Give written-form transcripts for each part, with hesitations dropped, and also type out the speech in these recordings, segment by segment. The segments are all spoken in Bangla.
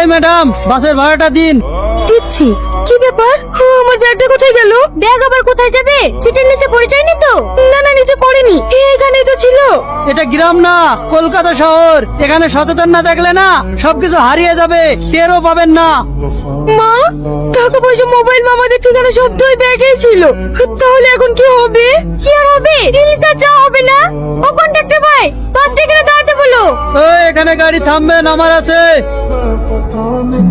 এই ম্যাডাম, বাসের ভাড়াটা দিন। দিচ্ছি। কি ব্যাপার? আমার ব্যাগটা কোথায় গেল? ব্যাগ আবার কোথায় যাবে? সিটের নিচে পড়ে যায়নি তো? না না, নিচে পড়েনি, এখানেই তো ছিল। এটা গ্রাম না, কলকাতা শহর। এখানে সচেতন না দেখলে না সবকিছু হারিয়ে যাবে, টেরও পাবেন না। মা, টাকা পয়সা, মোবাইল, আমাদের ঠিকানা সব তো ওই ব্যাগেই ছিল। তাহলে এখন কি হবে? কি আর হবে? দিল্লিতে যা হবে না। ও কন্ডাক্টর ভাই, বাসটা এখানে দাঁড়াতে বলো। ওই এখানে গাড়ি থামবে, নামার আছে।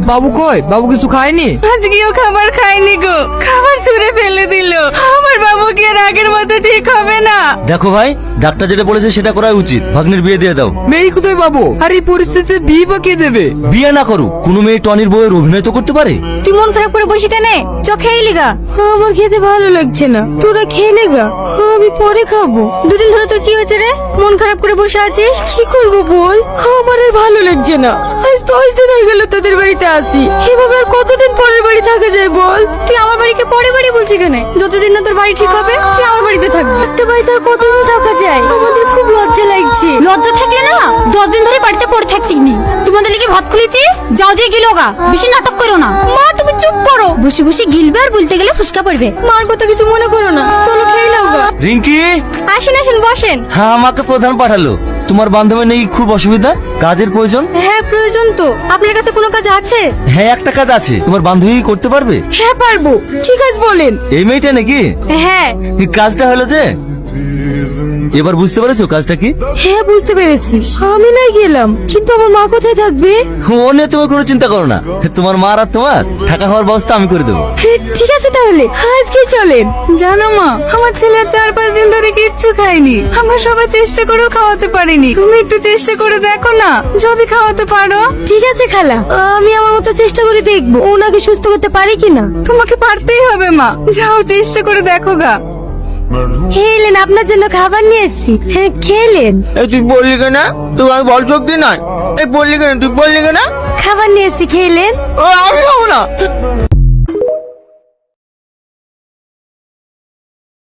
বাবু কই? বাবু কিছু খায়নি? আজকেও খাবার খায়নি গো, খাবার ছুঁড়ে ফেলে দিল। আমার বাবু কি আর আগের মতো ঠিক হবে না? দেখো ভাই, ডাক্তার যেটা বলেছে সেটা করাই উচিত। ভাগ্নের বিয়ে দিয়ে দাও। মেয়ে কোথায় পাবো? আর এই পরিস্থিতিতে বিয়ে বা কে দেবে? বিয়ে না করো, কোনো মেয়ে টনির বউয়ের অভিনয় তো করতে পারে। তুই মন খারাপ করে বসে কেন? চ খেয়ে লিগা। আমার খেতে ভালো লাগছে না, তোরা খেয়ে নেগা, আমি পরে খাবো। দুদিন ধরে তোর কি হয়েছে রে? মন খারাপ করে বসে আছিস? কি করবো বল, আমার আর ভালো লাগছে না। আজ 10 দিন হয়ে গেল তোদের বাড়িতে আছি, এভাবে আর কতদিন পরের বাড়ি থাকা যায় বল? তুই আমার বাড়িকে পরের বাড়ি বলছিস কেন? যতদিন না তোর বাড়ি ঠিক হবে তুই আমার বাড়িতে থাকবি। একটা বাড়িতে আর কতদিন থাকা যায়? আমাদের খুব লজ্জা লাগছে। লজ্জা থাকলে না 10 দিন ধরে বাড়িতে পড়ে থাকতেই নেই। তোমাদের লিগে ভাত খুলেছি, যাও যে গিলোগা, বেশি নাটক করো না। মা তুমি চুপ করো, বসে বসে গিলবে আর বলতে গেলে ফুসকা পড়বে। মার কথা কিছু মনে করো না, চলো খেয়ে নাও গা। রিঙ্কি, আসেন আসেন বসেন। হ্যাঁ আমাকে প্রধান পাঠালো। তোমার বান্ধবী নাকি খুব অসুবিধা, কাজের প্রয়োজন। হ্যাঁ প্রয়োজন তো। আপনার কাছে কোনো কাজ আছে? হ্যাঁ একটা কাজ আছে, তোমার বান্ধবী করতে পারবে। হ্যাঁ পারবো। ঠিক আছে বলেন। এই মেয়েটা নাকি? হ্যাঁ এই কাজটা হলো যে, এবার বুঝতে পেরেছো কাজটা কি? হ্যাঁ বুঝতে পেরেছি। আমি নাই গেলাম, কিন্তু আমার মা কোথায় থাকবে? ও নিয়ে তুমি কোনো চিন্তা করো না, তোমার মা আর তোমার থাকা হওয়ার ব্যবস্থা আমি করে দেবো। ঠিক আছে তাহলে আজকে চলেন। জানো মা, আমার ছেলে আর 4-5 দিন ধরে কিচ্ছু খায়নি। আমরা সবাই চেষ্টা করেও খাওয়াতে পারিনি। তুমি একটু চেষ্টা করে দেখো না, যদি খাওয়াতে পারো। ঠিক আছে খালা, আমি আমার মতো চেষ্টা করে দেখবো ওনাকে সুস্থ করতে পারি কিনা। তোমাকে পারতেই হবে মা, যাও চেষ্টা করে দেখো গা। হেলেন, আপনার জন্য খাবার নিয়ে এসেছি, হ্যাঁ খেলেন। এই তুই বললি কেন? তোমার বল শক্তি নাই। এই বললি কেন? তুই বললি কেন? খাবার নিয়ে এসেছি, খেলেন। ও আমি খাবো না।